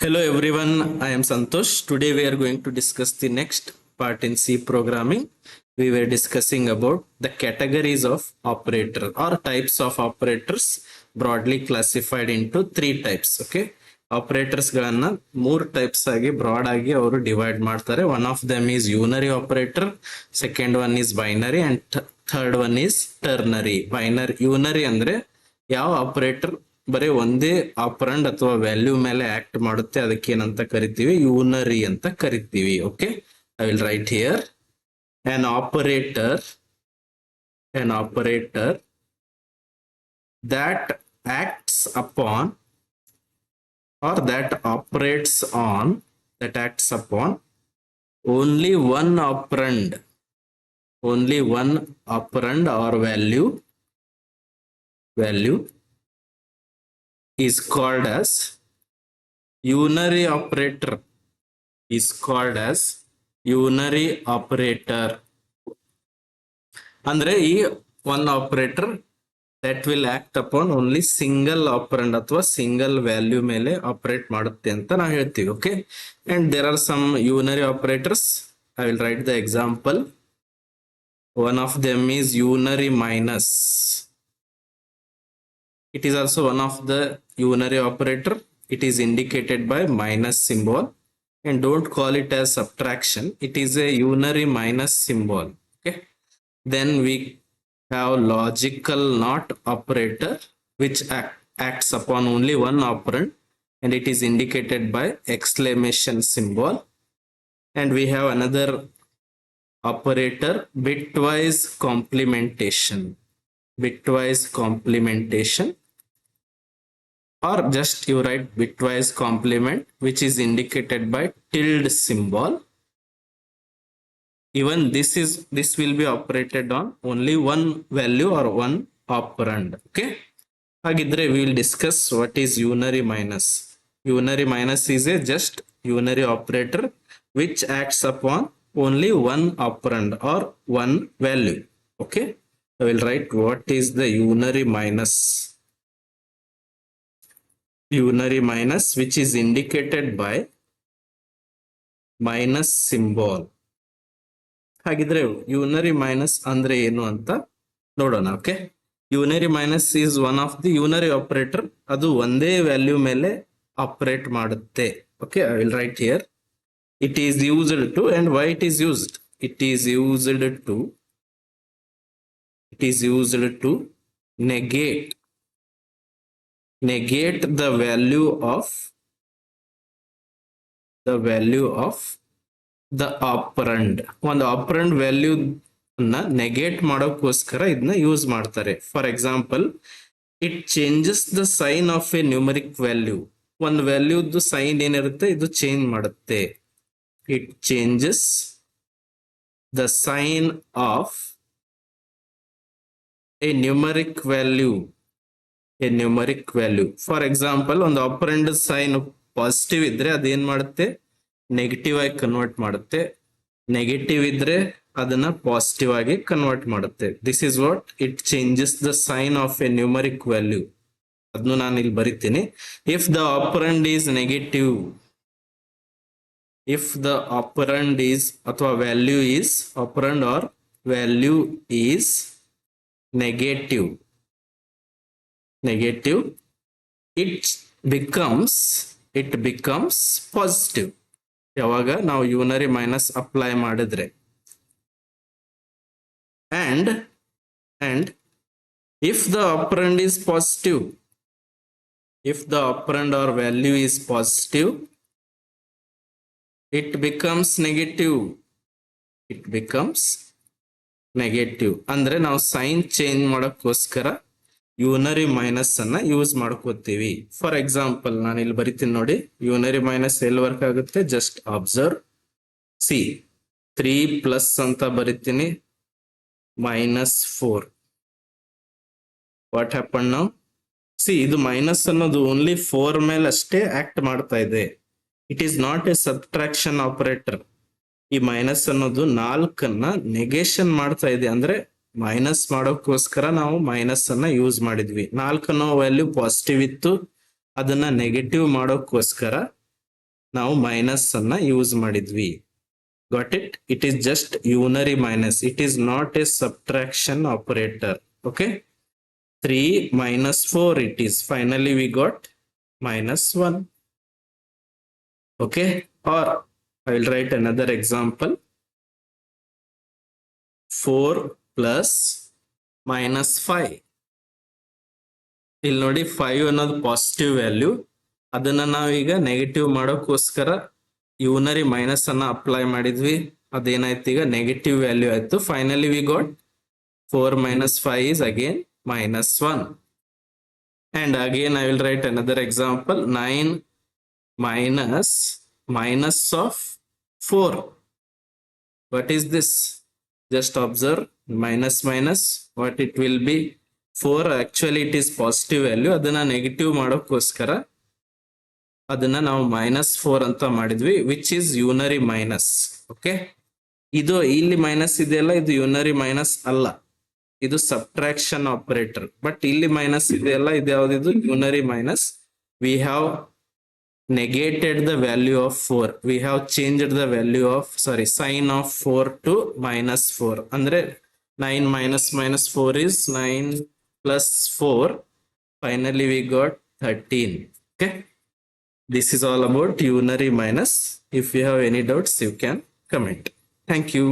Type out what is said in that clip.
Hello everyone, I am Santosh. Today we are going to discuss the next part in C programming. We were discussing about the categories of operator or types of operators broadly classified into three types. Okay, operators ಗಳನ್ನ ಮೂರು types ಆಗಿ broad ಆಗಿ ಅವರು divide ಮಾಡ್ತಾರೆ. One of them is unary operator, second one is binary and third one is ternary. Unary ಅಂದ್ರೆ ಯಾವ operator ಬರೀ ಒಂದೇ ಆಪರಂಡ್ ಅಥವಾ ವ್ಯಾಲ್ಯೂ ಮೇಲೆ ಆಕ್ಟ್ ಮಾಡುತ್ತೆ, ಅದಕ್ಕೆ ಏನಂತ ಕರಿತೀವಿ? ಯೂನರಿ ಅಂತ ಕರಿತೀವಿ. Okay, I will write here an operator that acts upon or that operates on only one operand or value is called as unary operator. ಅಂದ್ರೆ ಈ one operator that will act upon only single operand ಅಥವಾ single value ಮೇಲೆ operate ಮಾಡುತ್ತೆ ಅಂತ ನಾವು ಹೇಳ್ತೀವಿ. Okay, and there are some unary operators. I will write the example. One of them is unary minus. It is also one of the unary operator. It is indicated by minus symbol, and don't call it as subtraction. It is a unary minus symbol. Okay, then we have logical not operator, which acts upon only one operand, and it is indicated by exclamation symbol. And we have another operator, bitwise complementation, or just you write bitwise complement, which is indicated by tilde symbol. Even this will be operated on only one value or one operand. Okay, hagidre we will discuss what is unary minus. Unary minus is a just unary operator which acts upon only one operand or one value. Okay, I will write what is the unary minus, which is indicated by minus symbol. ಹಾಗಿದ್ರೆ ಯೂನರಿ minus ಅಂದ್ರೆ ಏನು ಅಂತ ನೋಡೋಣ. Okay, unary minus is one of the unary operator. ಅದು ಒಂದೇ value ಮೇಲೆ operate ಮಾಡುತ್ತೆ. Okay, I will write here. It is used to, and why it is used? It is used to negate the value of the operand. ಒಂದು operand value ಅನ್ನ negate ಮಾಡೋಕ್ಕೋಸ್ಕರ ಇದನ್ನ use ಮಾಡ್ತಾರೆ. For example, it changes the sign of a numeric value. ಒಂದು ವ್ಯಾಲ್ಯೂದು sign ಏನಿರುತ್ತೆ ಇದು change ಮಾಡುತ್ತೆ. It changes the sign of a numeric value. For example, ಒಂದು ಆಪರಂಡ್ ಸೈನ್ ಪಾಸಿಟಿವ್ ಇದ್ರೆ ಅದೇನ್ ಮಾಡುತ್ತೆ? ನೆಗೆಟಿವ್ ಆಗಿ ಕನ್ವರ್ಟ್ ಮಾಡುತ್ತೆ. ನೆಗೆಟಿವ್ ಇದ್ರೆ ಅದನ್ನ ಪಾಸಿಟಿವ್ ಆಗಿ ಕನ್ವರ್ಟ್ ಮಾಡುತ್ತೆ. This is what it changes the sign of a numeric value. ಅದನ್ನು ನಾನು ಇಲ್ಲಿ ಬರಿತೀನಿ. If the operand is negative, if the operand is ಅಥವಾ value is operand or value is negative, it becomes positive. ಯಾವಾಗ ನಾವು unary minus apply ಮಾಡಿದ್ರೆ. and if the operand is positive, if the operand or value is positive, it becomes negative. ಅಂದ್ರೆ ನಾವು sign change ಮಾಡೋಕ್ಕೋಸ್ಕರ ಯೂನರಿ minus ಅನ್ನ use ಮಾಡ್ಕೋತೀವಿ. For example, ನಾನು ಇಲ್ಲಿ ಬರಿತೀನಿ ನೋಡಿ. ಯೂನರಿ ಮೈನಸ್ ಎಲ್ಲಿ ವರ್ಕ್ ಆಗುತ್ತೆ? Just observe. ಸಿ 3+ ಅಂತ ಬರಿತೀನಿ, -4. What happen now? ಸಿ, ಇದು ಮೈನಸ್ ಅನ್ನೋದು ಓನ್ಲಿ 4 ಮೇಲೆ ಅಷ್ಟೇ ಆಕ್ಟ್ ಮಾಡ್ತಾ ಇದೆ. It is not a subtraction operator. ಈ ಮೈನಸ್ ಅನ್ನೋದು 4ಅನ್ನ ನೆಗೇಷನ್ ಮಾಡ್ತಾ ಇದೆ. ಅಂದ್ರೆ ಮೈನಸ್ ಮಾಡೋಕ್ಕೋಸ್ಕರ ನಾವು ಮೈನಸ್ ಅನ್ನ ಯೂಸ್ ಮಾಡಿದ್ವಿ. 4 ಅನ್ನೋ ವ್ಯಾಲ್ಯೂ ಪಾಸಿಟಿವ್ ಇತ್ತು, ಅದನ್ನ ನೆಗೆಟಿವ್ ಮಾಡೋಕ್ಕೋಸ್ಕರ ನಾವು ಮೈನಸ್ ಅನ್ನ ಯೂಸ್ ಮಾಡಿದ್ವಿ. Got it? It is just unary minus. It is not a subtraction operator. Okay, 3 minus 4 it is. Finally we got minus 1. Okay, or I will write another example. 4 plus minus 5. ಇಲ್ಲಿ ನೋಡಿ 5 ಅನ್ನೋದು positive value, ಅದನ್ನ ನಾವೀಗ negative ಮಾಡೋಕ್ಕೋಸ್ಕರ ಯೂನರಿ minus ಅನ್ನ apply ಮಾಡಿದ್ವಿ. ಅದೇನಾಯ್ತು, ಈಗ ನೆಗೆಟಿವ್ ವ್ಯಾಲ್ಯೂ ಆಯ್ತು. Finally we got 4 minus 5 is again minus 1. And again I will write another example. 9 minus minus of 4. What is this? Just observe, minus minus, what it will be? 4 actually it is positive value. ಅದನ್ನ negative ಮಾಡೋಕ್ಕೋಸ್ಕರ ಅದನ್ನ ನಾವು -4 ಅಂತ ಮಾಡಿದ್ವಿ, which is unary minus. Okay, ಇದು ಇಲ್ಲಿ minus ಇದೆಯಲ್ಲ, ಇದು ಯೂನರಿ ಮೈನಸ್ ಅಲ್ಲ, ಇದು ಸಬ್ಟ್ರಾಕ್ಷನ್ ಆಪರೇಟರ್. ಬಟ್ ಇಲ್ಲಿ ಮೈನಸ್ ಇದೆಯಲ್ಲ, ಇದು ಯಾವ್ದಿದು? Unary minus. We have negated the value of 4. We have changed the value of, sorry, sign of 4 to -4. Andre 9 minus minus 4 is 9 plus 4. Finally we got 13. Okay, this is all about unary minus. If you have any doubts, you can comment. Thank you.